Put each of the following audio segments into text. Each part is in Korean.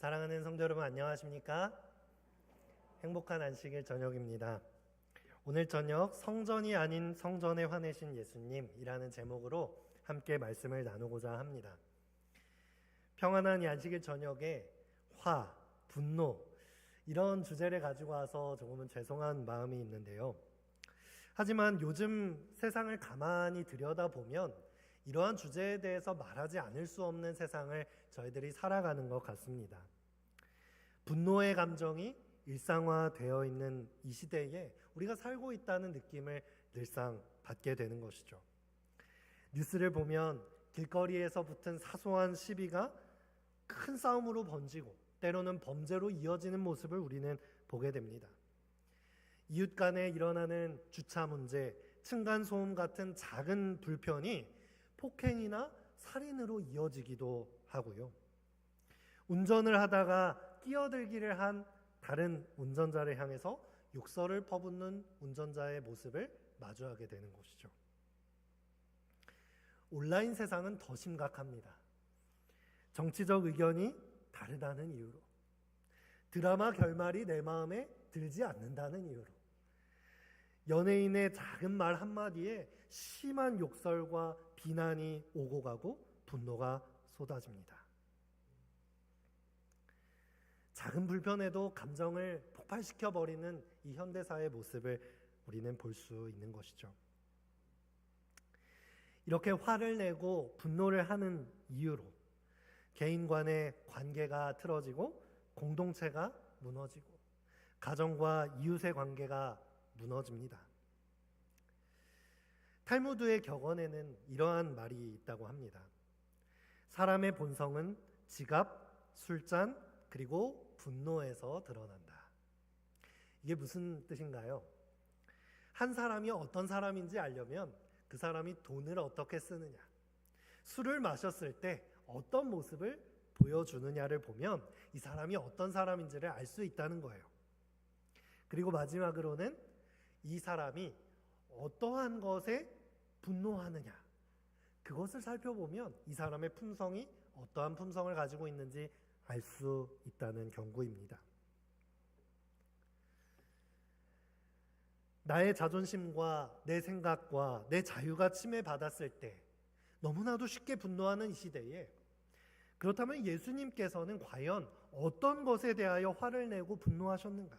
사랑하는 성도 여러분, 안녕하십니까? 행복한 안식일 저녁입니다. 오늘 저녁 성전이 아닌 성전에 화내신 예수님이라는 제목으로 함께 말씀을 나누고자 합니다. 평안한 이 안식일 저녁에 화, 분노 이런 주제를 가지고 와서 조금은 죄송한 마음이 있는데요. 하지만 요즘 세상을 가만히 들여다보면 이러한 주제에 대해서 말하지 않을 수 없는 세상을 저희들이 살아가는 것 같습니다. 분노의 감정이 일상화되어 있는 이 시대에 우리가 살고 있다는 느낌을 늘상 받게 되는 것이죠. 뉴스를 보면 길거리에서 붙은 사소한 시비가 큰 싸움으로 번지고 때로는 범죄로 이어지는 모습을 우리는 보게 됩니다. 이웃 간에 일어나는 주차 문제, 층간소음 같은 작은 불편이 폭행이나 살인으로 이어지기도 하고요. 운전을 하다가 끼어들기를 한 다른 운전자를 향해서 욕설을 퍼붓는 운전자의 모습을 마주하게 되는 것이죠. 온라인 세상은 더 심각합니다. 정치적 의견이 다르다는 이유로, 드라마 결말이 내 마음에 들지 않는다는 이유로, 연예인의 작은 말 한마디에 심한 욕설과 비난이 오고 가고 분노가 쏟아집니다. 작은 불편에도 감정을 폭발시켜버리는 이 현대사의 모습을 우리는 볼 수 있는 것이죠. 이렇게 화를 내고 분노를 하는 이유로 개인 간의 관계가 틀어지고 공동체가 무너지고 가정과 이웃의 관계가 무너집니다. 탈무드의 격언에는 이러한 말이 있다고 합니다. 사람의 본성은 지갑, 술잔, 그리고 분노에서 드러난다. 이게 무슨 뜻인가요? 한 사람이 어떤 사람인지 알려면 그 사람이 돈을 어떻게 쓰느냐, 술을 마셨을 때 어떤 모습을 보여주느냐를 보면 이 사람이 어떤 사람인지를 알 수 있다는 거예요. 그리고 마지막으로는 이 사람이 어떠한 것에 분노하느냐, 그것을 살펴보면 이 사람의 품성이 어떠한 품성을 가지고 있는지 알 수 있다는 경고입니다. 나의 자존심과 내 생각과 내 자유가 침해받았을 때 너무나도 쉽게 분노하는 이 시대에, 그렇다면 예수님께서는 과연 어떤 것에 대하여 화를 내고 분노하셨는가?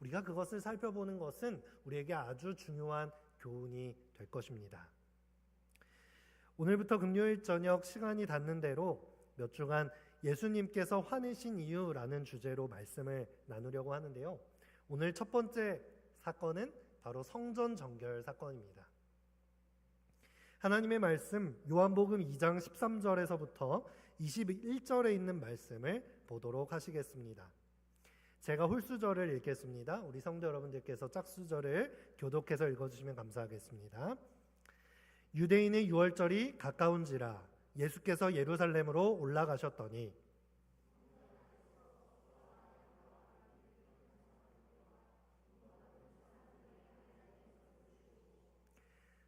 우리가 그것을 살펴보는 것은 우리에게 아주 중요한 교훈이 될 것입니다. 오늘부터 금요일 저녁 시간이 닿는 대로 몇 주간 예수님께서 화내신 이유라는 주제로 말씀을 나누려고 하는데요. 오늘 첫 번째 사건은 바로 성전 정결 사건입니다. 하나님의 말씀 요한복음 2장 13절에서부터 21절에 있는 말씀을 보도록 하시겠습니다. 제가 홀수절을 읽겠습니다. 우리 성도 여러분들께서 짝수절을 교독해서 읽어주시면 감사하겠습니다. 유대인의 유월절이 가까운지라 예수께서 예루살렘으로 올라가셨더니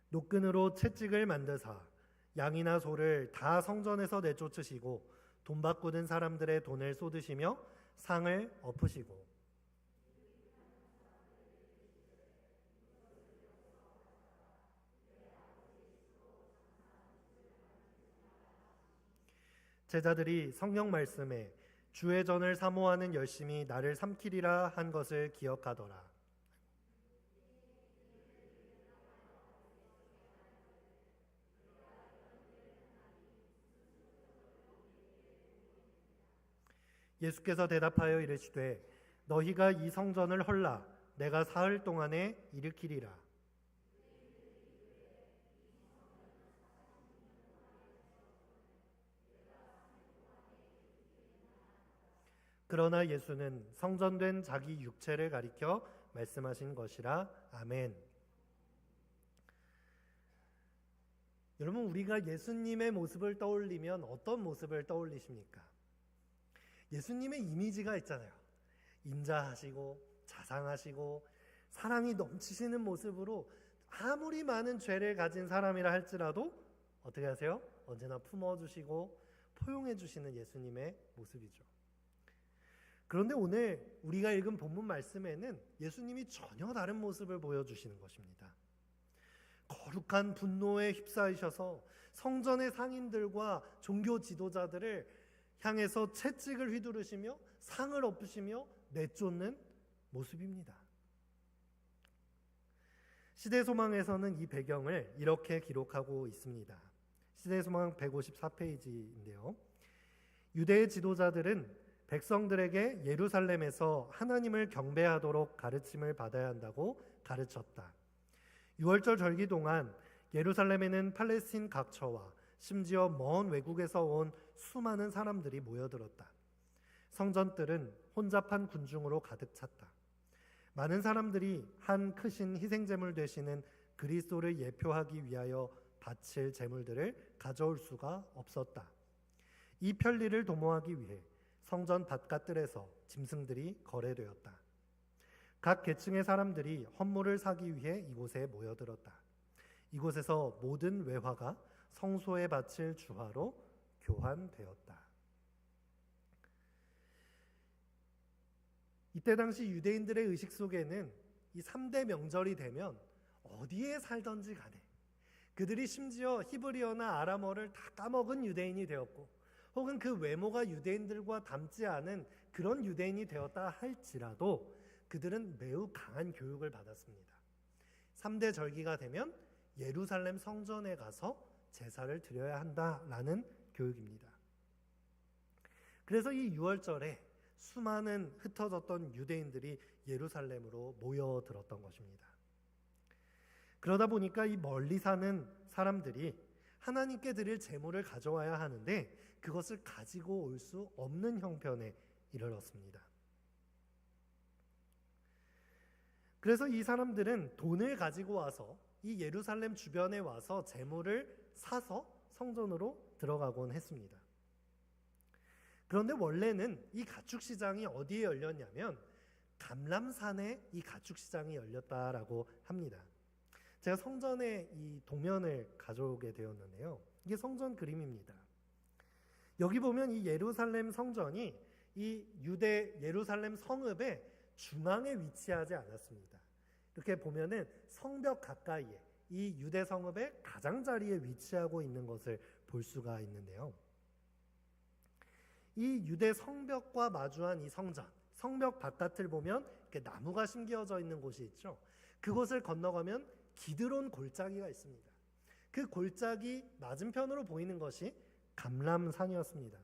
노끈으로 채찍을 만드사 양이나 소를 다 성전에서 내쫓으시고 돈 바꾸는 사람들의 돈을 쏟으시며 상을 엎으시고 제자들이 성경 말씀에 주의 전을 사모하는 열심이 나를 삼키리라 한 것을 기억하더라. 예수께서 대답하여 이르시되 너희가 이 성전을 헐라 내가 사흘 동안에 일으키리라. 그러나 예수는 성전된 자기 육체를 가리켜 말씀하신 것이라. 아멘. 여러분, 우리가 예수님의 모습을 떠올리면 어떤 모습을 떠올리십니까? 예수님의 이미지가 있잖아요. 인자하시고 자상하시고 사랑이 넘치시는 모습으로 아무리 많은 죄를 가진 사람이라 할지라도 어떻게 하세요? 언제나 품어주시고 포용해 주시는 예수님의 모습이죠. 그런데 오늘 우리가 읽은 본문 말씀에는 예수님이 전혀 다른 모습을 보여주시는 것입니다. 거룩한 분노에 휩싸이셔서 성전의 상인들과 종교 지도자들을 향해서 채찍을 휘두르시며 상을 엎으시며 내쫓는 모습입니다. 시대소망에서는 이 배경을 이렇게 기록하고 있습니다. 시대소망 154페이지인데요. 유대의 지도자들은 백성들에게 예루살렘에서 하나님을 경배하도록 가르침을 받아야 한다고 가르쳤다. 6월절 절기 동안 예루살렘에는 팔레스틴 각처와 심지어 먼 외국에서 온 수많은 사람들이 모여들었다. 성전들은 혼잡한 군중으로 가득 찼다. 많은 사람들이 한 크신 희생제물 되시는 그리스도를 예표하기 위하여 바칠 제물들을 가져올 수가 없었다. 이 편리를 도모하기 위해 성전 바깥들에서 짐승들이 거래되었다. 각 계층의 사람들이 헌물을 사기 위해 이곳에 모여들었다. 이곳에서 모든 외화가 성소에 바칠 주화로 교환되었다. 이때 당시 유대인들의 의식 속에는 이 3대 명절이 되면 어디에 살던지 간에 그들이 심지어 히브리어나 아람어를 다 까먹은 유대인이 되었고 혹은 그 외모가 유대인들과 닮지 않은 그런 유대인이 되었다 할지라도 그들은 매우 강한 교육을 받았습니다. 3대 절기가 되면 예루살렘 성전에 가서 제사를 드려야 한다라는 교육입니다. 그래서 이 6월절에 수많은 흩어졌던 유대인들이 예루살렘으로 모여들었던 것입니다. 그러다 보니까 이 멀리 사는 사람들이 하나님께 드릴 제물을 가져와야 하는데 그것을 가지고 올 수 없는 형편에 이르렀습니다. 그래서 이 사람들은 돈을 가지고 와서 이 예루살렘 주변에 와서 제물을 사서 성전으로 들어가곤 했습니다. 그런데 원래는 이 가축시장이 어디에 열렸냐면 감람산에 이 가축시장이 열렸다라고 합니다. 제가 성전의 이 도면을 가져오게 되었는데요. 이게 성전 그림입니다. 여기 보면 이 예루살렘 성전이 이 유대 예루살렘 성읍의 중앙에 위치하지 않았습니다. 이렇게 보면은 성벽 가까이에 이 유대 성읍의 가장자리에 위치하고 있는 것을 볼 수가 있는데요. 이 유대 성벽과 마주한 이 성전, 성벽 바깥을 보면 이렇게 나무가 심겨져 있는 곳이 있죠. 그곳을 건너가면 기드론 골짜기가 있습니다. 그 골짜기 맞은편으로 보이는 것이 감람산이었습니다.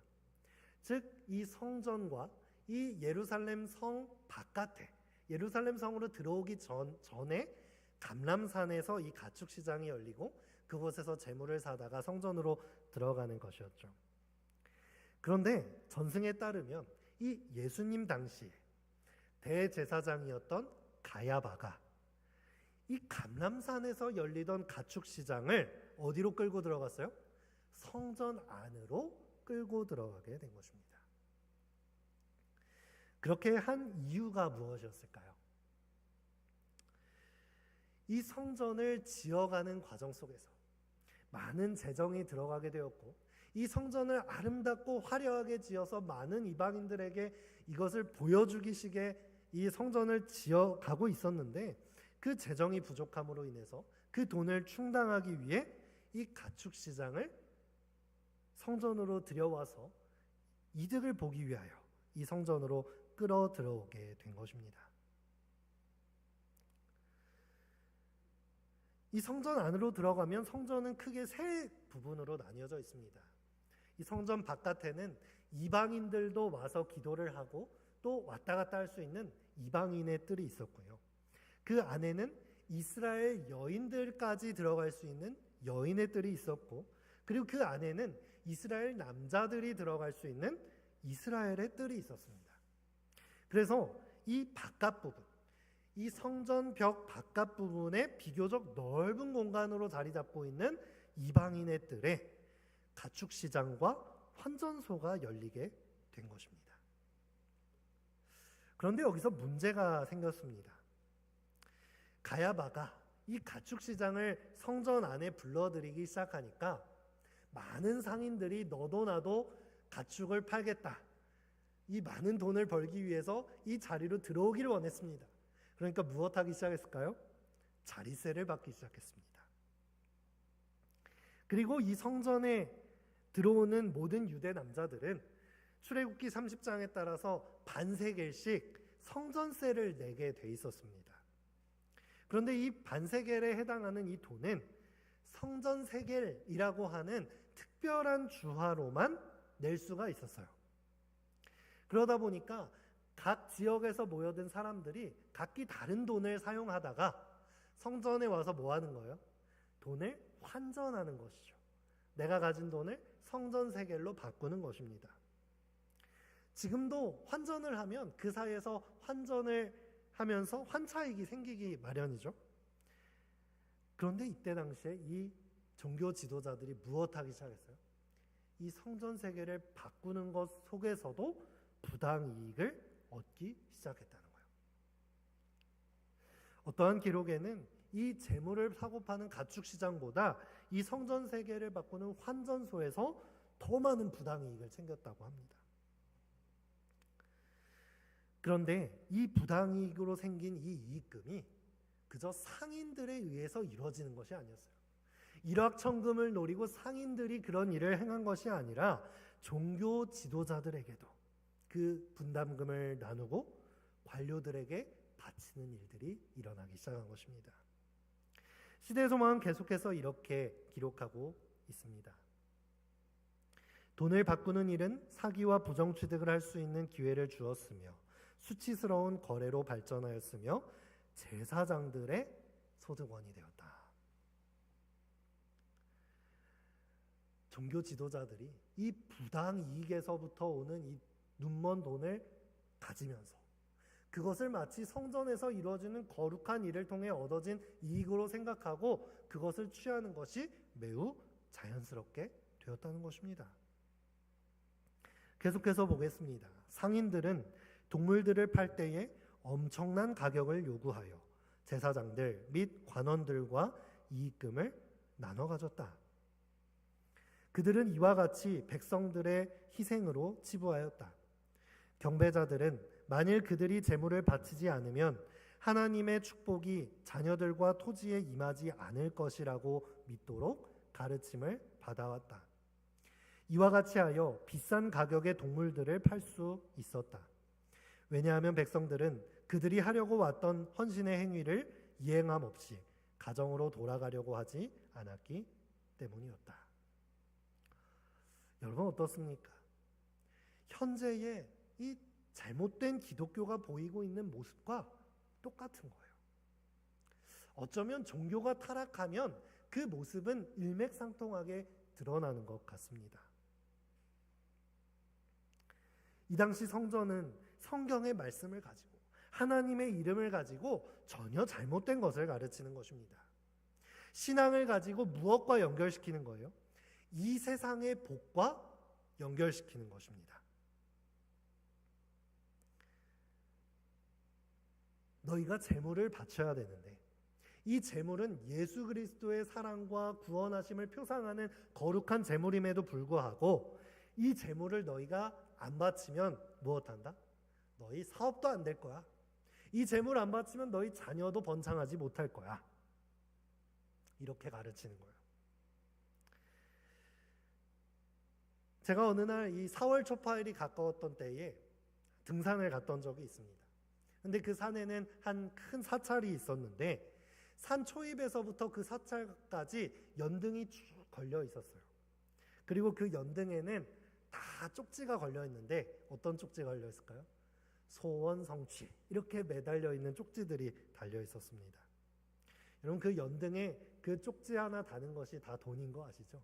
즉 이 성전과 이 예루살렘 성 바깥에 예루살렘 성으로 들어오기 전에 감람산에서 이 가축시장이 열리고 그곳에서 제물을 사다가 성전으로 들어가는 것이었죠. 그런데 전승에 따르면 이 예수님 당시에 대제사장이었던 가야바가 이 감람산에서 열리던 가축시장을 어디로 끌고 들어갔어요? 성전 안으로 끌고 들어가게 된 것입니다. 그렇게 한 이유가 무엇이었을까요? 이 성전을 지어가는 과정 속에서 많은 재정이 들어가게 되었고 이 성전을 아름답고 화려하게 지어서 많은 이방인들에게 이것을 보여주기식의 이 성전을 지어가고 있었는데 그 재정이 부족함으로 인해서 그 돈을 충당하기 위해 이 가축시장을 성전으로 들여와서 이득을 보기 위하여 이 성전으로 끌어 들어오게 된 것입니다. 이 성전 안으로 들어가면 성전은 크게 세 부분으로 나뉘어져 있습니다. 이 성전 바깥에는 이방인들도 와서 기도를 하고 또 왔다 갔다 할 수 있는 이방인의 뜰이 있었고요. 그 안에는 이스라엘 여인들까지 들어갈 수 있는 여인의 뜰이 있었고 그리고 그 안에는 이스라엘 남자들이 들어갈 수 있는 이스라엘의 뜰이 있었습니다. 그래서 이 바깥 부분, 이 성전 벽 바깥 부분에 비교적 넓은 공간으로 자리 잡고 있는 이방인의 뜰에 가축시장과 환전소가 열리게 된 것입니다. 그런데 여기서 문제가 생겼습니다. 가야바가 이 가축시장을 성전 안에 불러들이기 시작하니까 많은 상인들이 너도 나도 가축을 팔겠다 이 많은 돈을 벌기 위해서 이 자리로 들어오기를 원했습니다. 그러니까 무엇하기 시작했을까요? 자리세를 받기 시작했습니다. 그리고 이 성전에 들어오는 모든 유대 남자들은 출애굽기 30장에 따라서 반세겔씩 성전세를 내게 돼 있었습니다. 그런데 이 반세겔에 해당하는 이 돈은 성전세겔이라고 하는 특별한 주화로만 낼 수가 있었어요. 그러다 보니까 각 지역에서 모여든 사람들이 각기 다른 돈을 사용하다가 성전에 와서 뭐 하는 거예요? 돈을 환전하는 것이죠. 내가 가진 돈을 성전세겔로 바꾸는 것입니다. 지금도 환전을 하면 그 사이에서 환전을 하면서 환차익이 생기기 마련이죠. 그런데 이때 당시에 이 종교 지도자들이 무엇하기 시작했어요? 이 성전세계를 바꾸는 것 속에서도 부당이익을 얻기 시작했다는 거예요. 어떠한 기록에는 이 재물을 사고 파는 가축시장보다 이 성전세계를 바꾸는 환전소에서 더 많은 부당이익을 챙겼다고 합니다. 그런데 이 부당이익으로 생긴 이 이익금이 그저 상인들에 의해서 이루어지는 것이 아니었어요. 일확천금을 노리고 상인들이 그런 일을 행한 것이 아니라 종교 지도자들에게도 그 분담금을 나누고 관료들에게 바치는 일들이 일어나기 시작한 것입니다. 시대의 소망은 계속해서 이렇게 기록하고 있습니다. 돈을 바꾸는 일은 사기와 부정취득을 할 수 있는 기회를 주었으며 수치스러운 거래로 발전하였으며 제사장들의 소득원이 되었다. 종교 지도자들이 이 부당이익에서부터 오는 이 눈먼 돈을 가지면서 그것을 마치 성전에서 이루어지는 거룩한 일을 통해 얻어진 이익으로 생각하고 그것을 취하는 것이 매우 자연스럽게 되었다는 것입니다. 계속해서 보겠습니다. 상인들은 동물들을 팔 때에 엄청난 가격을 요구하여 제사장들 및 관원들과 이익금을 나눠 가졌다. 그들은 이와 같이 백성들의 희생으로 치부하였다. 경배자들은 만일 그들이 제물을 바치지 않으면 하나님의 축복이 자녀들과 토지에 임하지 않을 것이라고 믿도록 가르침을 받아왔다. 이와 같이 하여 비싼 가격의 동물들을 팔 수 있었다. 왜냐하면 백성들은 그들이 하려고 왔던 헌신의 행위를 이행함 없이 가정으로 돌아가려고 하지 않았기 때문이었다. 여러분 어떻습니까? 현재의 이 잘못된 기독교가 보이고 있는 모습과 똑같은 거예요. 어쩌면 종교가 타락하면 그 모습은 일맥상통하게 드러나는 것 같습니다. 이 당시 성전은 성경의 말씀을 가지고 하나님의 이름을 가지고 전혀 잘못된 것을 가르치는 것입니다. 신앙을 가지고 무엇과 연결시키는 거예요? 이 세상의 복과 연결시키는 것입니다. 너희가 제물을 바쳐야 되는데 이 제물은 예수 그리스도의 사랑과 구원하심을 표상하는 거룩한 제물임에도 불구하고 이 제물을 너희가 안 바치면 무엇한다? 너희 사업도 안 될 거야. 이 제물 안 바치면 너희 자녀도 번창하지 못할 거야. 이렇게 가르치는 거예요. 제가 어느 날 이 4월 초파일이 가까웠던 때에 등산을 갔던 적이 있습니다. 근데 그 산에는 한 큰 사찰이 있었는데 산 초입에서부터 그 사찰까지 연등이 쭉 걸려 있었어요. 그리고 그 연등에는 다 쪽지가 걸려 있는데 어떤 쪽지가 걸려 있을까요? 소원 성취 이렇게 매달려 있는 쪽지들이 달려 있었습니다. 여러분 그 연등에 그 쪽지 하나 다는 것이 다 돈인 거 아시죠?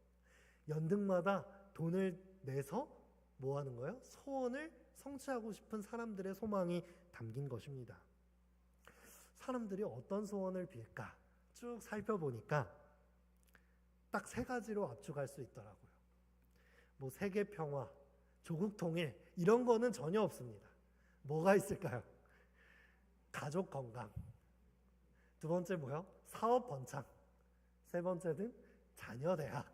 연등마다 돈을 내서 뭐 하는 거예요? 소원을 성취하고 싶은 사람들의 소망이 담긴 것입니다. 사람들이 어떤 소원을 빌까 쭉 살펴보니까 딱 3가지로 압축할 수 있더라고요. 뭐 세계 평화, 조국 통일 이런 거는 전혀 없습니다. 뭐가 있을까요? 가족 건강. 2번째 뭐요? 사업 번창. 3번째는 자녀 대학.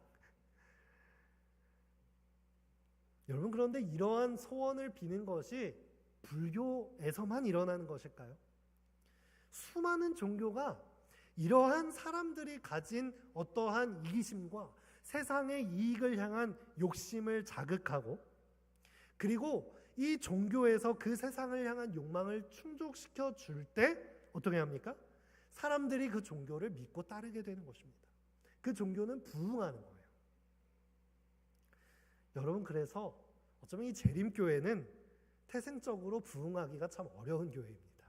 여러분, 그런데 이러한 소원을 비는 것이 불교에서만 일어나는 것일까요? 수많은 종교가 이러한 사람들이 가진 어떠한 이기심과 세상의 이익을 향한 욕심을 자극하고, 그리고 이 종교에서 그 세상을 향한 욕망을 충족시켜 줄 때 어떻게 합니까? 사람들이 그 종교를 믿고 따르게 되는 것입니다. 그 종교는 부흥하는 거예요. 여러분, 그래서 어쩌면 이 재림교회는 태생적으로 부흥하기가 참 어려운 교회입니다.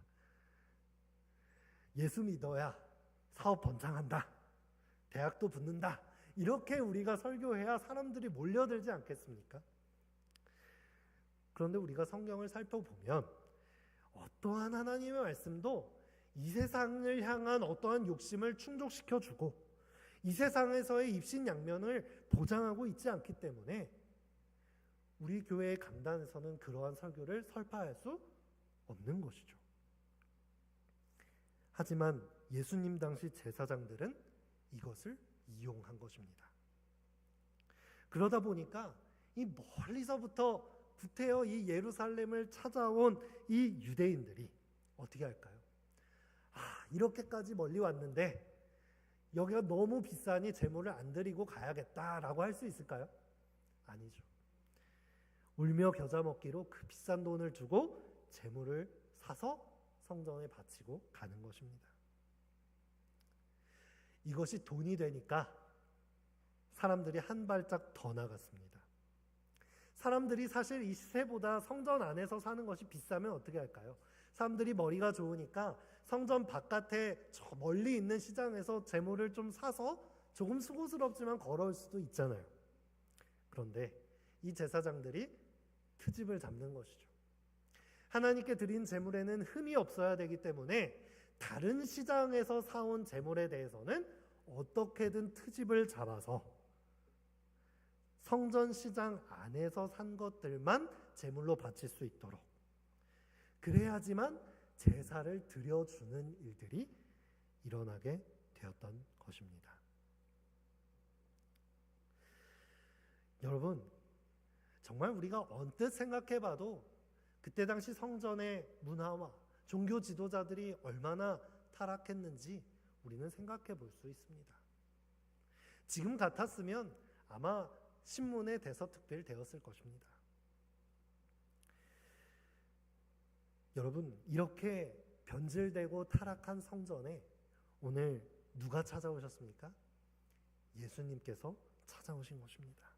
예수 믿어야 사업 번창한다, 대학도 붙는다, 이렇게 우리가 설교해야 사람들이 몰려들지 않겠습니까? 그런데 우리가 성경을 살펴보면 어떠한 하나님의 말씀도 이 세상을 향한 어떠한 욕심을 충족시켜주고 이 세상에서의 입신양면을 보장하고 있지 않기 때문에 우리 교회의 강단에서는 그러한 설교를 설파할 수 없는 것이죠. 하지만 예수님 당시 제사장들은 이것을 이용한 것입니다. 그러다 보니까 이 멀리서부터 구태여 이 예루살렘을 찾아온 이 유대인들이 어떻게 할까요? 이렇게까지 멀리 왔는데 여기가 너무 비싸니 제물을 안 드리고 가야겠다라고 할 수 있을까요? 아니죠. 울며 겨자 먹기로 그 비싼 돈을 주고 제물을 사서 성전에 바치고 가는 것입니다. 이것이 돈이 되니까 사람들이 한 발짝 더 나갔습니다. 사람들이 사실 이 시세보다 성전 안에서 사는 것이 비싸면 어떻게 할까요? 사람들이 머리가 좋으니까 성전 바깥에 저 멀리 있는 시장에서 제물을 좀 사서 조금 수고스럽지만 걸어올 수도 있잖아요. 그런데 이 제사장들이 트집을 잡는 것이죠. 하나님께 드린 제물에는 흠이 없어야 되기 때문에 다른 시장에서 사온 제물에 대해서는 어떻게든 트집을 잡아서 성전 시장 안에서 산 것들만 제물로 바칠 수 있도록, 그래야지만 제사를 드려주는 일들이 일어나게 되었던 것입니다. 여러분, 정말 우리가 언뜻 생각해봐도 그때 당시 성전의 문화와 종교 지도자들이 얼마나 타락했는지 우리는 생각해 볼 수 있습니다. 지금 같았으면 아마 신문에 대서특필되었을 것입니다. 여러분, 이렇게 변질되고 타락한 성전에 오늘 누가 찾아오셨습니까? 예수님께서 찾아오신 것입니다.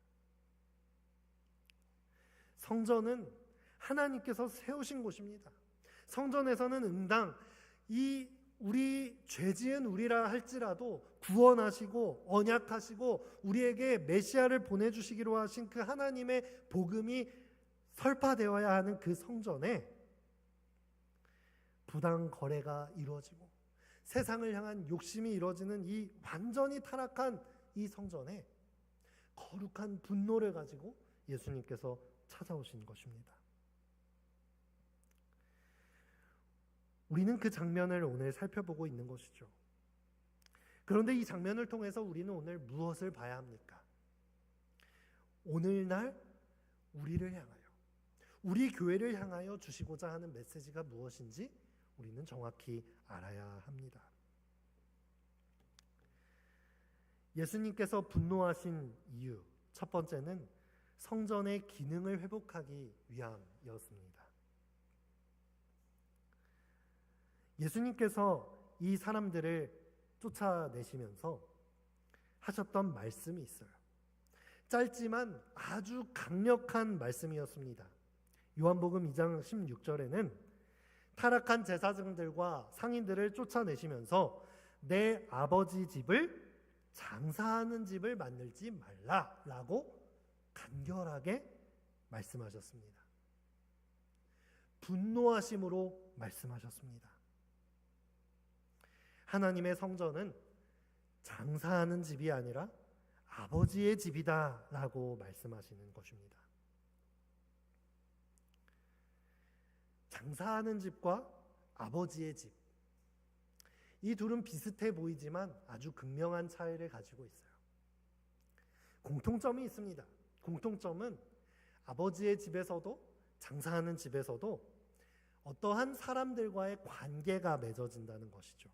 성전은 하나님께서 세우신 곳입니다. 성전에서는 응당 우리 죄지은 우리라 할지라도 구원하시고 언약하시고 우리에게 메시아를 보내주시기로 하신 그 하나님의 복음이 설파되어야 하는 그 성전에 부당 거래가 이루어지고 세상을 향한 욕심이 이루어지는 이 완전히 타락한 이 성전에 거룩한 분노를 가지고 예수님께서 찾아오신 것입니다. 우리는 그 장면을 오늘 살펴보고 있는 것이죠. 그런데 이 장면을 통해서 우리는 오늘 무엇을 봐야 합니까? 오늘날 우리를 향하여, 우리 교회를 향하여 주시고자 하는 메시지가 무엇인지 우리는 정확히 알아야 합니다. 예수님께서 분노하신 이유, 첫 번째는 성전의 기능을 회복하기 위함이었습니다. 예수님께서 이 사람들을 쫓아내시면서 하셨던 말씀이 있어요. 짧지만 아주 강력한 말씀이었습니다. 요한복음 2장 16절에는 타락한 제사장들과 상인들을 쫓아내시면서 내 아버지 집을 장사하는 집을 만들지 말라라고 간결하게 말씀하셨습니다. 분노하심으로 말씀하셨습니다. 하나님의 성전은 장사하는 집이 아니라 아버지의 집이다라고 말씀하시는 것입니다. 장사하는 집과 아버지의 집, 이 둘은 비슷해 보이지만 아주 극명한 차이를 가지고 있어요. 공통점이 있습니다. 공통점은 아버지의 집에서도, 장사하는 집에서도 어떠한 사람들과의 관계가 맺어진다는 것이죠.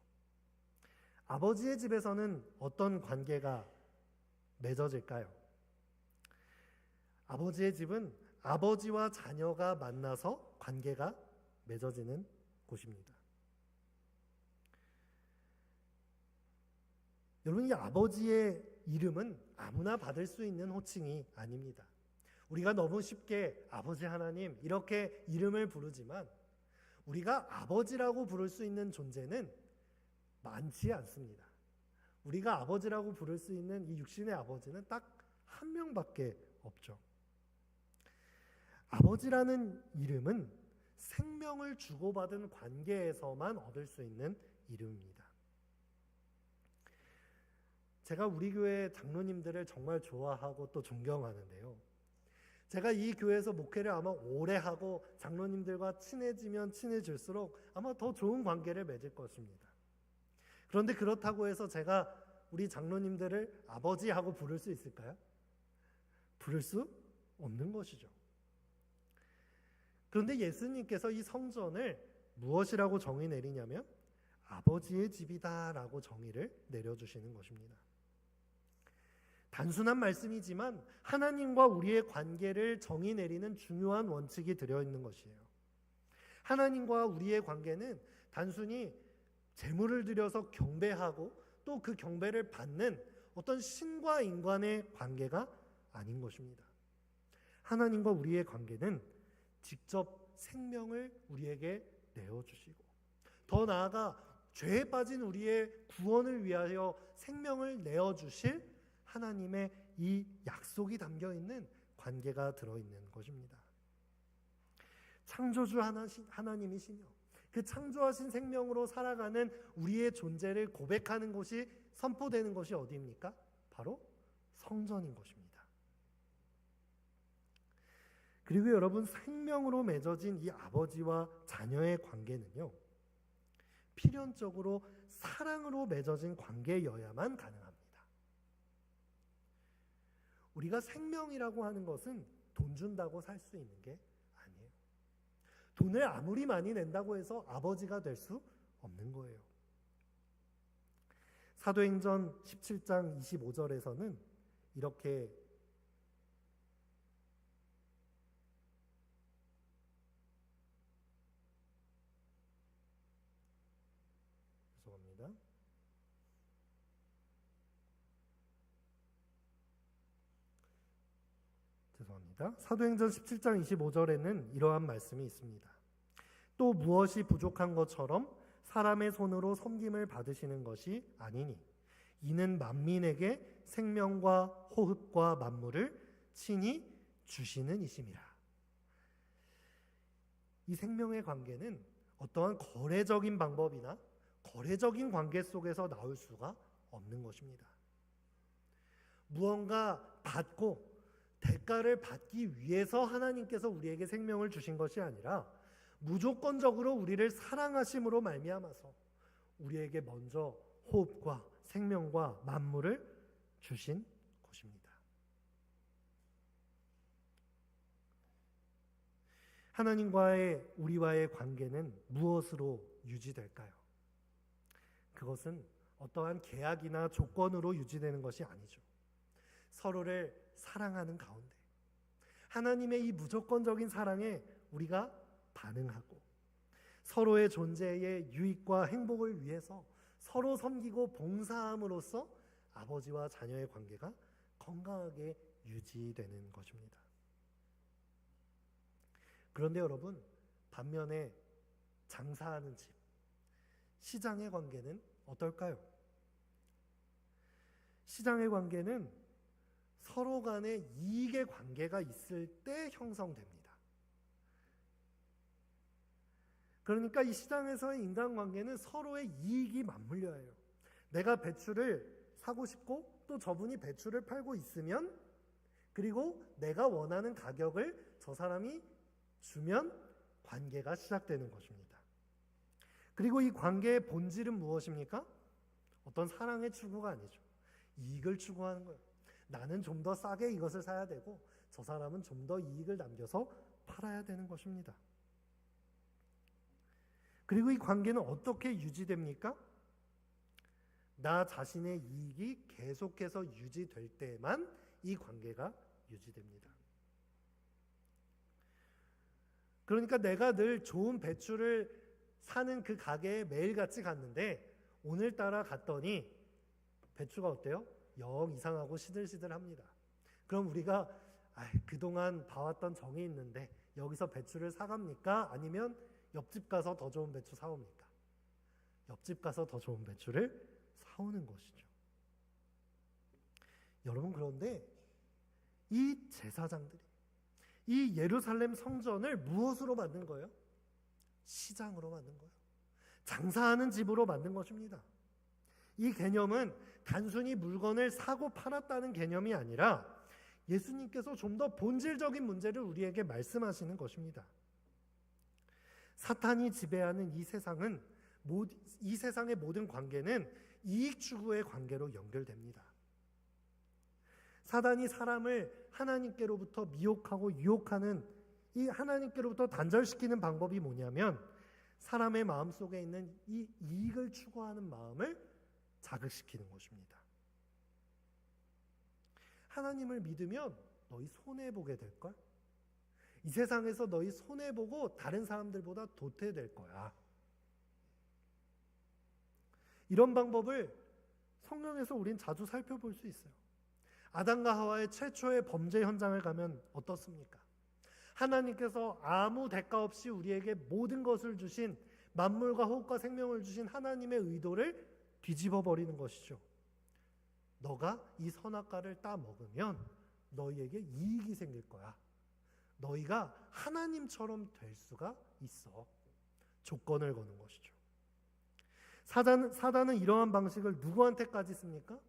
아버지의 집에서는 어떤 관계가 맺어질까요? 아버지의 집은 아버지와 자녀가 만나서 관계가 맺어지는 곳입니다. 여러분, 이 아버지의 이름은 아무나 받을 수 있는 호칭이 아닙니다. 우리가 너무 쉽게 아버지 하나님 이렇게 이름을 부르지만 우리가 아버지라고 부를 수 있는 존재는 많지 않습니다. 우리가 아버지라고 부를 수 있는 이 육신의 아버지는 딱 한 명밖에 없죠. 아버지라는 이름은 생명을 주고받은 관계에서만 얻을 수 있는 이름입니다. 제가 우리 교회 장로님들을 정말 좋아하고 또 존경하는데요. 제가 이 교회에서 목회를 아마 오래 하고 장로님들과 친해지면 친해질수록 아마 더 좋은 관계를 맺을 것입니다. 그런데 그렇다고 해서 제가 우리 장로님들을 아버지하고 부를 수 있을까요? 부를 수 없는 것이죠. 그런데 예수님께서 이 성전을 무엇이라고 정의 내리냐면 아버지의 집이다라고 정의를 내려주시는 것입니다. 단순한 말씀이지만 하나님과 우리의 관계를 정의 내리는 중요한 원칙이 들어있는 것이에요. 하나님과 우리의 관계는 단순히 제물을 드려서 경배하고 또 그 경배를 받는 어떤 신과 인간의 관계가 아닌 것입니다. 하나님과 우리의 관계는 직접 생명을 우리에게 내어주시고 더 나아가 죄에 빠진 우리의 구원을 위하여 생명을 내어주실 하나님의 이 약속이 담겨있는 관계가 들어있는 것입니다. 창조주 하나님이시며 그 창조하신 생명으로 살아가는 우리의 존재를 고백하는 곳이 선포되는 것이 어디입니까? 바로 성전인 것입니다. 그리고 여러분, 생명으로 맺어진 이 아버지와 자녀의 관계는요, 필연적으로 사랑으로 맺어진 관계여야만 가능합니다. 우리가 생명이라고 하는 것은 돈 준다고 살 수 있는 게 아니에요. 돈을 아무리 많이 낸다고 해서 아버지가 될 수 없는 거예요. 사도행전 17장 25절에서는 이렇게 사도행전 17장 25절에는 이러한 말씀이 있습니다. 또 무엇이 부족한 것처럼 사람의 손으로 섬김을 받으시는 것이 아니니 이는 만민에게 생명과 호흡과 만물을 친히 주시는 이심이라. 이 생명의 관계는 어떠한 거래적인 방법이나 거래적인 관계 속에서 나올 수가 없는 것입니다. 무언가 받고 대가를 받기 위해서 하나님께서 우리에게 생명을 주신 것이 아니라 무조건적으로 우리를 사랑하심으로 말미암아서 우리에게 먼저 호흡과 생명과 만물을 주신 것입니다. 하나님과의 우리와의 관계는 무엇으로 유지될까요? 그것은 어떠한 계약이나 조건으로 유지되는 것이 아니죠. 서로를 사랑하는 가운데 하나님의 이 무조건적인 사랑에 우리가 반응하고 서로의 존재의 유익과 행복을 위해서 서로 섬기고 봉사함으로써 아버지와 자녀의 관계가 건강하게 유지되는 것입니다. 그런데 여러분, 반면에 장사하는 집, 시장의 관계는 어떨까요? 시장의 관계는 서로 간에 이익의 관계가 있을 때 형성됩니다. 그러니까 이 시장에서의 인간관계는 서로의 이익이 맞물려야 해요. 내가 배추를 사고 싶고 또 저분이 배추를 팔고 있으면, 그리고 내가 원하는 가격을 저 사람이 주면 관계가 시작되는 것입니다. 그리고 이 관계의 본질은 무엇입니까? 어떤 사랑의 추구가 아니죠. 이익을 추구하는 거예요. 나는 좀 더 싸게 이것을 사야 되고 저 사람은 좀 더 이익을 남겨서 팔아야 되는 것입니다. 그리고 이 관계는 어떻게 유지됩니까? 나 자신의 이익이 계속해서 유지될 때만 이 관계가 유지됩니다. 그러니까 내가 늘 좋은 배추를 사는 그 가게에 매일같이 갔는데 오늘따라 갔더니 배추가 어때요? 영 이상하고 시들시들합니다. 그럼 우리가 그동안 봐왔던 정이 있는데 여기서 배추를 사갑니까? 아니면 옆집 가서 더 좋은 배추 사옵니까? 옆집 가서 더 좋은 배추를 사오는 것이죠. 여러분, 그런데 이 제사장들이 이 예루살렘 성전을 무엇으로 만든 거예요? 시장으로 만든 거예요. 장사하는 집으로 만든 것입니다. 이 개념은 단순히 물건을 사고 팔았다는 개념이 아니라 예수님께서 좀 더 본질적인 문제를 우리에게 말씀하시는 것입니다. 사탄이 지배하는 이 세상은 이 세상의 모든 관계는 이익 추구의 관계로 연결됩니다. 사단이 사람을 하나님께로부터 미혹하고 유혹하는 이 하나님께로부터 단절시키는 방법이 뭐냐면 사람의 마음속에 있는 이 이익을 추구하는 마음을 자극시키는 것입니다. 하나님을 믿으면 너희 손해보게 될걸? 이 세상에서 너희 손해보고 다른 사람들보다 도태될 거야. 이런 방법을 성경에서 우린 자주 살펴볼 수 있어요. 아담과 하와의 최초의 범죄 현장을 가면 어떻습니까? 하나님께서 아무 대가 없이 우리에게 모든 것을 주신 만물과 호흡과 생명을 주신 하나님의 의도를 뒤집어 버리는 것이죠. 너가 이 선악과를 따 먹으면 너희에게 이익이 생길 거야. 너희가 하나님처럼 될 수가 있어. 조건을 거는 것이죠. 사단은 이러한 방식을 누구한테까지 씁니까?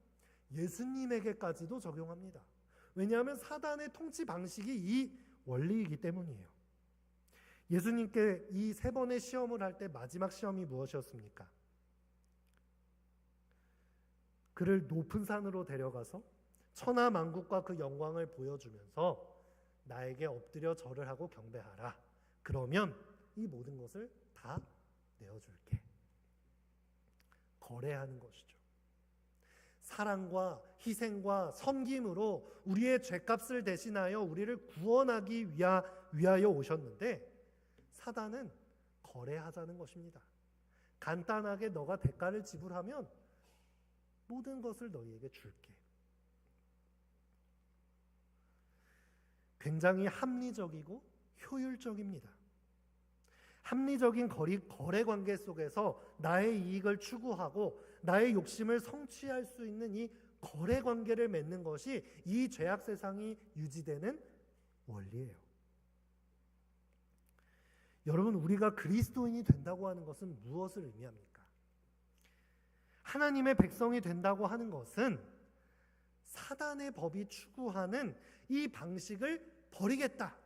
예수님에게까지도 적용합니다. 왜냐하면 사단의 통치 방식이 이 원리이기 때문이에요. 예수님께 이 3번의 시험을 할 때 마지막 시험이 무엇이었습니까? 그를 높은 산으로 데려가서 천하 만국과 그 영광을 보여주면서 나에게 엎드려 절을 하고 경배하라. 그러면 이 모든 것을 다 내어줄게. 거래하는 것이죠. 사랑과 희생과 섬김으로 우리의 죄값을 대신하여 우리를 구원하기 위하여 오셨는데 사단은 거래하자는 것입니다. 간단하게 너가 대가를 지불하면 모든 것을 너희에게 줄게. 굉장히 합리적이고 효율적입니다. 합리적인 거래 관계 속에서 나의 이익을 추구하고 나의 욕심을 성취할 수 있는 이 거래 관계를 맺는 것이 이 죄악 세상이 유지되는 원리예요. 여러분, 우리가 그리스도인이 된다고 하는 것은 무엇을 의미합니까? 하나님의 백성이 된다고 하는 것은 사단의 법이 추구하는 이 방식을 버리겠다.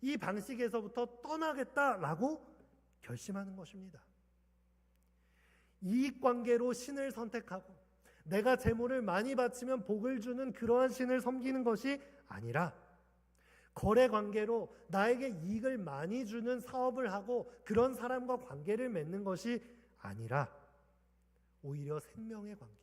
이 방식에서부터 떠나겠다라고 결심하는 것입니다. 이익관계로 신을 선택하고 내가 재물을 많이 바치면 복을 주는 그러한 신을 섬기는 것이 아니라 거래관계로 나에게 이익을 많이 주는 사업을 하고 그런 사람과 관계를 맺는 것이 아니라 오히려 생명의 관계,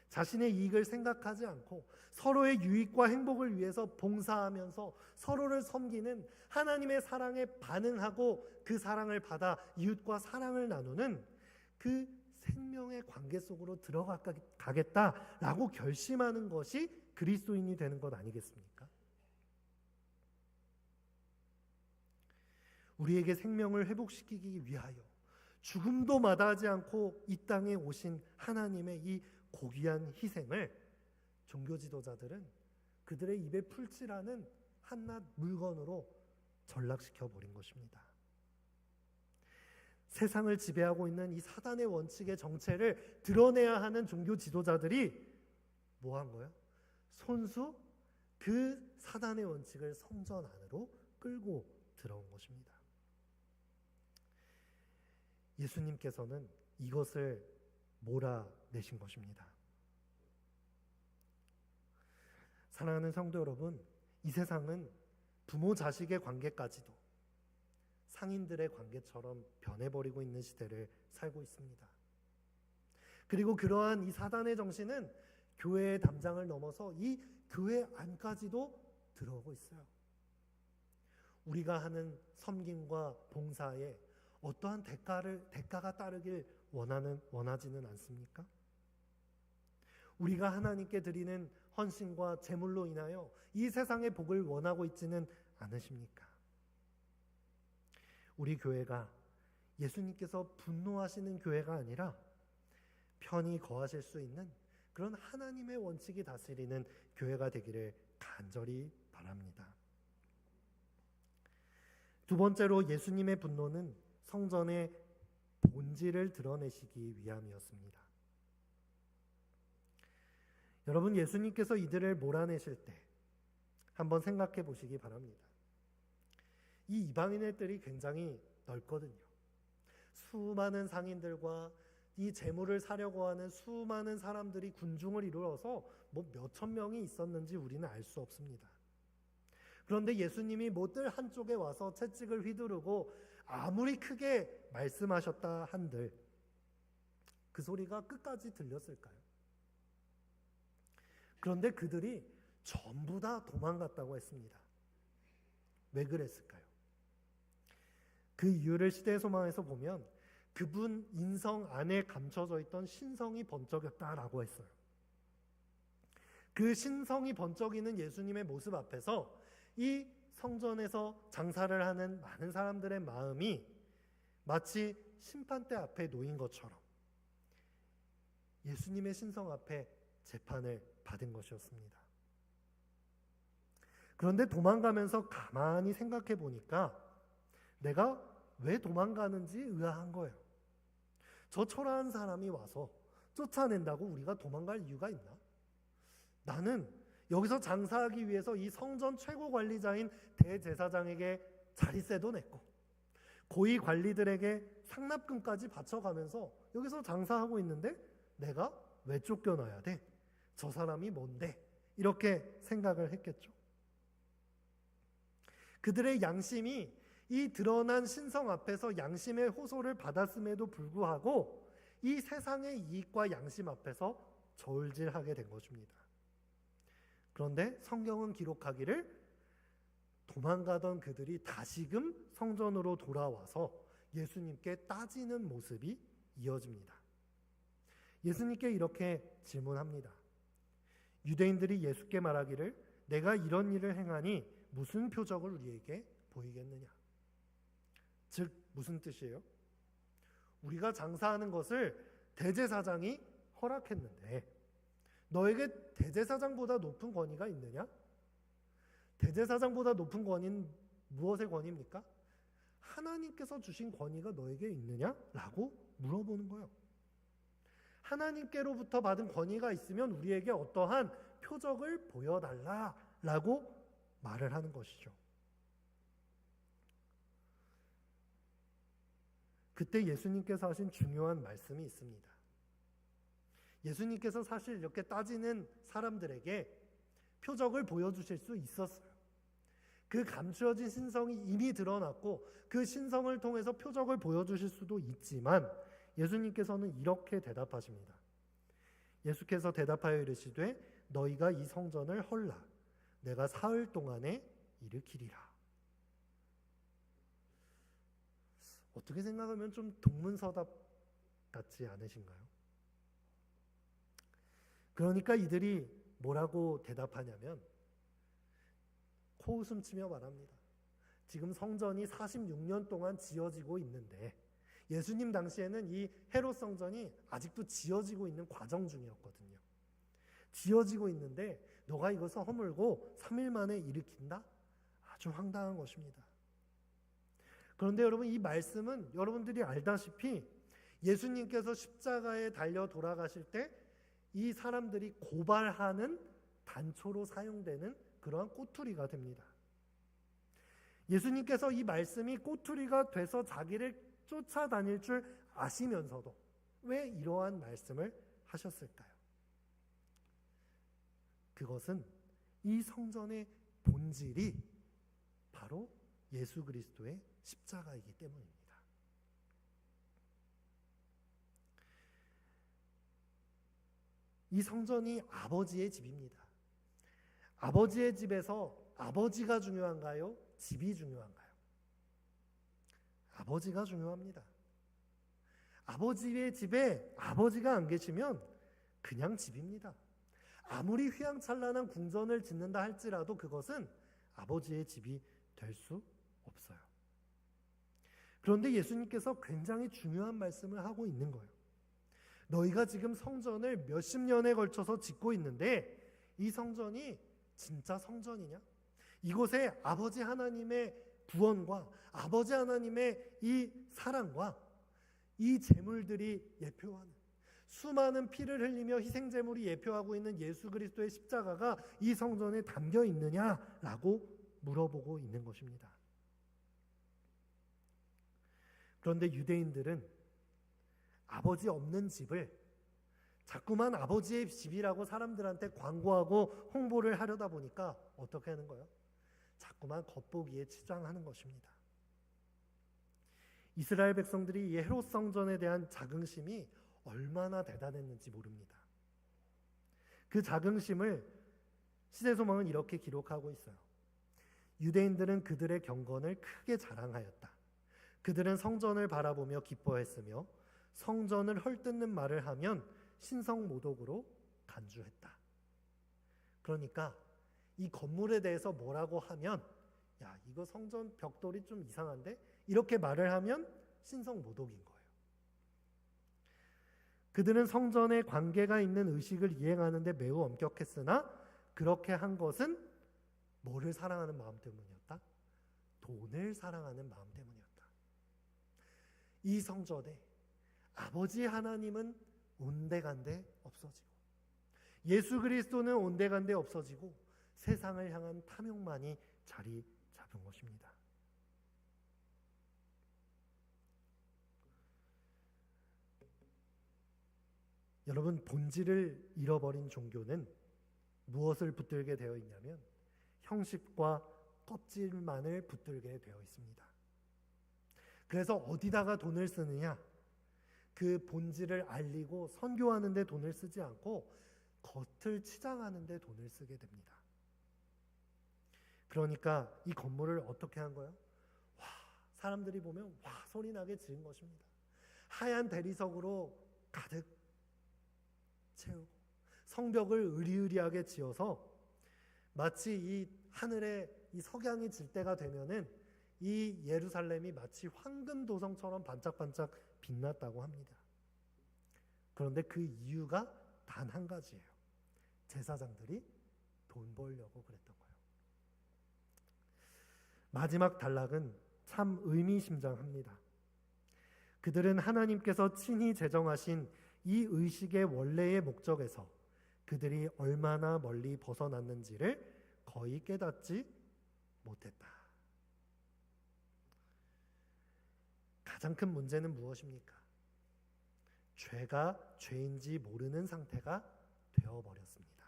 자신의 이익을 생각하지 않고 서로의 유익과 행복을 위해서 봉사하면서 서로를 섬기는 하나님의 사랑에 반응하고 그 사랑을 받아 이웃과 사랑을 나누는 그 생명의 관계 속으로 들어가겠다라고 결심하는 것이 그리스도인이 되는 것 아니겠습니까? 우리에게 생명을 회복시키기 위하여 죽음도 마다하지 않고 이 땅에 오신 하나님의 이 고귀한 희생을 종교 지도자들은 그들의 입에 풀칠하는 한낱 물건으로 전락시켜 버린 것입니다. 세상을 지배하고 있는 이 사단의 원칙의 정체를 드러내야 하는 종교 지도자들이 뭐 한 거예요? 손수 그 사단의 원칙을 성전 안으로 끌고 들어온 것입니다. 예수님께서는 이것을 몰아내신 것입니다. 사랑하는 성도 여러분, 이 세상은 부모 자식의 관계까지도 상인들의 관계처럼 변해버리고 있는 시대를 살고 있습니다. 그리고 그러한 이 사단의 정신은 교회의 담장을 넘어서 이 교회 안까지도 들어오고 있어요. 우리가 하는 섬김과 봉사에 어떠한 대가가 따르길 원하지는 않습니까? 우리가 하나님께 드리는 헌신과 제물로 인하여 이 세상의 복을 원하고 있지는 않으십니까? 우리 교회가 예수님께서 분노하시는 교회가 아니라 편히 거하실 수 있는 그런 하나님의 원칙이 다스리는 교회가 되기를 간절히 바랍니다. 두 번째로 예수님의 분노는 성전의 본질을 드러내시기 위함이었습니다. 여러분, 예수님께서 이들을 몰아내실 때 한번 생각해 보시기 바랍니다. 이 이방인의 뜰이 굉장히 넓거든요. 수많은 상인들과 이 재물을 사려고 하는 수많은 사람들이 군중을 이루어서 몇천 명이 있었는지 우리는 알 수 없습니다. 그런데 예수님이 뜰 한쪽에 와서 채찍을 휘두르고 아무리 크게 말씀하셨다 한들 그 소리가 끝까지 들렸을까요? 그런데 그들이 전부 다 도망갔다고 했습니다. 왜 그랬을까요? 그 이유를 시대의 소망에서 보면 그분 인성 안에 감춰져 있던 신성이 번쩍였다라고 했어요. 그 신성이 번쩍이는 예수님의 모습 앞에서 이 성전에서 장사를 하는 많은 사람들의 마음이 마치 심판대 앞에 놓인 것처럼 예수님의 신성 앞에 재판을 받은 것이었습니다. 그런데 도망가면서 가만히 생각해 보니까 내가 왜 도망가는지 의아한 거예요. 저 초라한 사람이 와서 쫓아낸다고 우리가 도망갈 이유가 있나? 나는 여기서 장사하기 위해서 이 성전 최고 관리자인 대제사장에게 자리세도 냈고 고위 관리들에게 상납금까지 바쳐가면서 여기서 장사하고 있는데 내가 왜 쫓겨나야 돼? 저 사람이 뭔데? 이렇게 생각을 했겠죠. 그들의 양심이 이 드러난 신성 앞에서 양심의 호소를 받았음에도 불구하고 이 세상의 이익과 양심 앞에서 저울질하게 된 것입니다. 그런데 성경은 기록하기를 도망가던 그들이 다시금 성전으로 돌아와서 예수님께 따지는 모습이 이어집니다. 예수님께 이렇게 질문합니다. 유대인들이 예수께 말하기를 내가 이런 일을 행하니 무슨 표적을 우리에게 보이겠느냐? 즉 무슨 뜻이에요? 우리가 장사하는 것을 대제사장이 허락했는데 너에게 대제사장보다 높은 권위가 있느냐? 대제사장보다 높은 권위는 무엇의 권위입니까? 하나님께서 주신 권위가 너에게 있느냐? 라고 물어보는 거예요. 하나님께로부터 받은 권위가 있으면 우리에게 어떠한 표적을 보여달라라고 말을 하는 것이죠. 그때 예수님께서 하신 중요한 말씀이 있습니다. 예수님께서 사실 이렇게 따지는 사람들에게 표적을 보여주실 수 있었어요. 그 감추어진 신성이 이미 드러났고 그 신성을 통해서 표적을 보여주실 수도 있지만 예수님께서는 이렇게 대답하십니다. 예수께서 대답하여 이르시되 너희가 이 성전을 헐라 내가 사흘 동안에 일으키리라. 어떻게 생각하면 좀 동문서답 같지 않으신가요? 그러니까 이들이 뭐라고 대답하냐면 코웃음 치며 말합니다. 지금 성전이 46년 동안 지어지고 있는데 예수님 당시에는 이 헤롯 성전이 아직도 지어지고 있는 과정 중이었거든요. 지어지고 있는데 너가 이것을 허물고 3일 만에 일으킨다? 아주 황당한 것입니다. 그런데 여러분 이 말씀은 여러분들이 알다시피 예수님께서 십자가에 달려 돌아가실 때 이 사람들이 고발하는 단초로 사용되는 그러한 꼬투리가 됩니다. 예수님께서 이 말씀이 꼬투리가 돼서 자기를 쫓아다닐 줄 아시면서도 왜 이러한 말씀을 하셨을까요? 그것은 이 성전의 본질이 바로 예수 그리스도의 십자가이기 때문입니다. 이 성전이 아버지의 집입니다. 아버지의 집에서 아버지가 중요한가요? 집이 중요한가요? 아버지가 중요합니다. 아버지의 집에 아버지가 안 계시면 그냥 집입니다. 아무리 휘황찬란한 궁전을 짓는다 할지라도 그것은 아버지의 집이 될 수 없어요. 그런데 예수님께서 굉장히 중요한 말씀을 하고 있는 거예요. 너희가 지금 성전을 몇십 년에 걸쳐서 짓고 있는데 이 성전이 진짜 성전이냐? 이곳에 아버지 하나님의 구원과 아버지 하나님의 이 사랑과 이 제물들이 예표하는, 수많은 피를 흘리며 희생제물이 예표하고 있는 예수 그리스도의 십자가가 이 성전에 담겨 있느냐라고 물어보고 있는 것입니다. 그런데 유대인들은 아버지 없는 집을 자꾸만 아버지의 집이라고 사람들한테 광고하고 홍보를 하려다 보니까 어떻게 하는 거예요? 자꾸만 겉보기에 치장하는 것입니다. 이스라엘 백성들이 이 헤롯 성전에 대한 자긍심이 얼마나 대단했는지 모릅니다. 그 자긍심을 시대소망은 이렇게 기록하고 있어요. 유대인들은 그들의 경건을 크게 자랑하였다. 그들은 성전을 바라보며 기뻐했으며 성전을 헐뜯는 말을 하면 신성모독으로 간주했다. 그러니까 이 건물에 대해서 뭐라고 하면 야, 이거 성전 벽돌이 좀 이상한데? 이렇게 말을 하면 신성모독인 거예요. 그들은 성전에 관계가 있는 의식을 이행하는 데 매우 엄격했으나 그렇게 한 것은 뭐를 사랑하는 마음 때문이었다? 돈을 사랑하는 마음 때문이었다. 이 성전에 아버지 하나님은 온데간데 없어지고 예수 그리스도는 온데간데 없어지고 세상을 향한 탐욕만이 자리 잡은 것입니다. 여러분, 본질을 잃어버린 종교는 무엇을 붙들게 되어 있냐면 형식과 껍질만을 붙들게 되어 있습니다. 그래서 어디다가 돈을 쓰느냐? 그 본질을 알리고 선교하는 데 돈을 쓰지 않고 겉을 치장하는 데 돈을 쓰게 됩니다. 그러니까 이 건물을 어떻게 한 거예요? 와, 사람들이 보면 와 소리 나게 지은 것입니다. 하얀 대리석으로 가득 채우고 성벽을 으리으리하게 지어서 마치 이 하늘에 이 석양이 질 때가 되면은 이 예루살렘이 마치 황금 도성처럼 반짝반짝 빛났다고 합니다. 그런데 그 이유가 단 한 가지예요. 제사장들이 돈 벌려고 그랬던 거예요. 마지막 단락은 참 의미심장합니다. 그들은 하나님께서 친히 제정하신 이 의식의 원래의 목적에서 그들이 얼마나 멀리 벗어났는지를 거의 깨닫지 못했다. 가장 큰 문제는 무엇입니까? 죄가 죄인지 모르는 상태가 되어버렸습니다.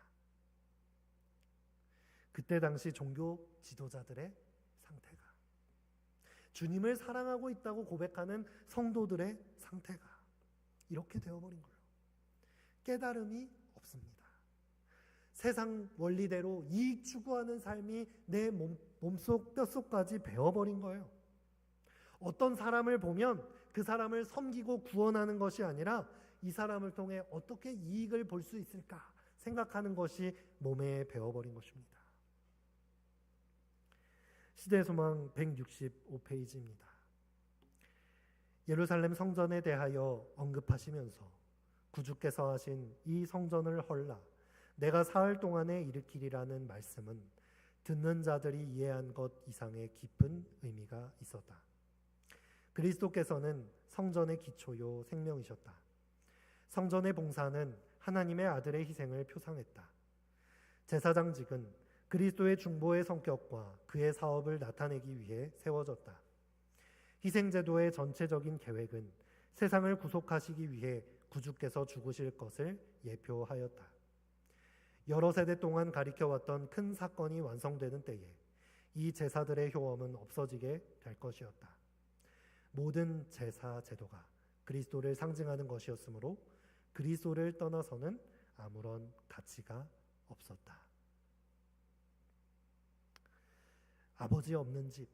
그때 당시 종교 지도자들의 상태가, 주님을 사랑하고 있다고 고백하는 성도들의 상태가 이렇게 되어버린 거예요. 깨달음이 없습니다. 세상 원리대로 이익 추구하는 삶이 내 몸속 뼛속까지 배어버린 거예요. 어떤 사람을 보면 그 사람을 섬기고 구원하는 것이 아니라 이 사람을 통해 어떻게 이익을 볼 수 있을까 생각하는 것이 몸에 배어버린 것입니다. 시대소망 165페이지입니다. 예루살렘 성전에 대하여 언급하시면서 구주께서 하신 이 성전을 헐라 내가 사흘 동안에 일으키리라는 말씀은 듣는 자들이 이해한 것 이상의 깊은 의미가 있었다. 그리스도께서는 성전의 기초요 생명이셨다. 성전의 봉사는 하나님의 아들의 희생을 표상했다. 제사장직은 그리스도의 중보의 성격과 그의 사업을 나타내기 위해 세워졌다. 희생제도의 전체적인 계획은 세상을 구속하시기 위해 구주께서 죽으실 것을 예표하였다. 여러 세대 동안 가리켜왔던 큰 사건이 완성되는 때에 이 제사들의 효험은 없어지게 될 것이었다. 모든 제사 제도가 그리스도를 상징하는 것이었으므로 그리스도를 떠나서는 아무런 가치가 없었다. 아버지 없는 집,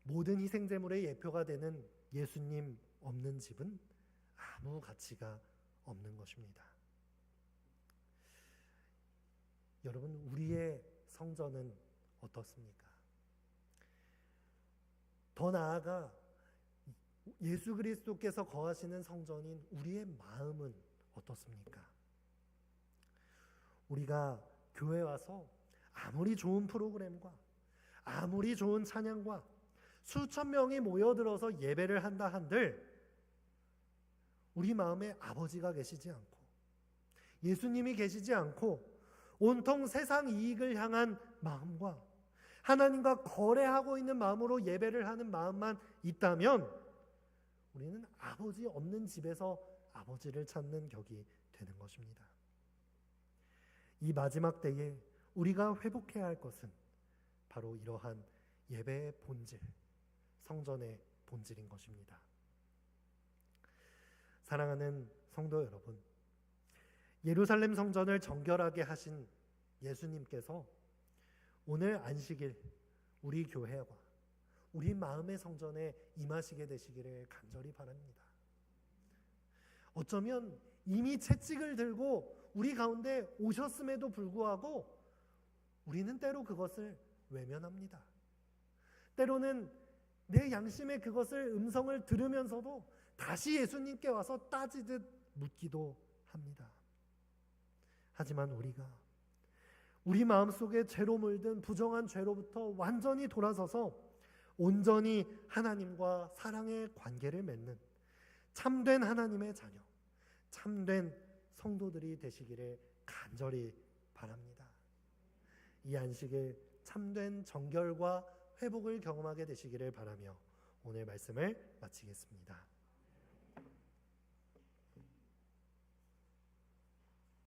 모든 희생제물의 예표가 되는 예수님 없는 집은 아무 가치가 없는 것입니다. 여러분, 우리의 성전은 어떻습니까? 더 나아가 예수 그리스도께서 거하시는 성전인 우리의 마음은 어떻습니까? 우리가 교회 와서 아무리 좋은 프로그램과 아무리 좋은 찬양과 수천 명이 모여들어서 예배를 한다 한들 우리 마음에 아버지가 계시지 않고 예수님이 계시지 않고 온통 세상 이익을 향한 마음과 하나님과 거래하고 있는 마음으로 예배를 하는 마음만 있다면 우리는 아버지 없는 집에서 아버지를 찾는 격이 되는 것입니다. 이 마지막 때에 우리가 회복해야 할 것은 바로 이러한 예배의 본질, 성전의 본질인 것입니다. 사랑하는 성도 여러분, 예루살렘 성전을 정결하게 하신 예수님께서 오늘 안식일 우리 교회와 우리 마음의 성전에 임하시게 되시기를 간절히 바랍니다. 어쩌면 이미 채찍을 들고 우리 가운데 오셨음에도 불구하고 우리는 때로 그것을 외면합니다. 때로는 내 양심에 그것을 음성을 들으면서도 다시 예수님께 와서 따지듯 묻기도 합니다. 하지만 우리가 우리 마음속에 죄로 물든 부정한 죄로부터 완전히 돌아서서 온전히 하나님과 사랑의 관계를 맺는 참된 하나님의 자녀, 참된 성도들이 되시기를 간절히 바랍니다. 이 안식일 참된 정결과 회복을 경험하게 되시기를 바라며 오늘 말씀을 마치겠습니다.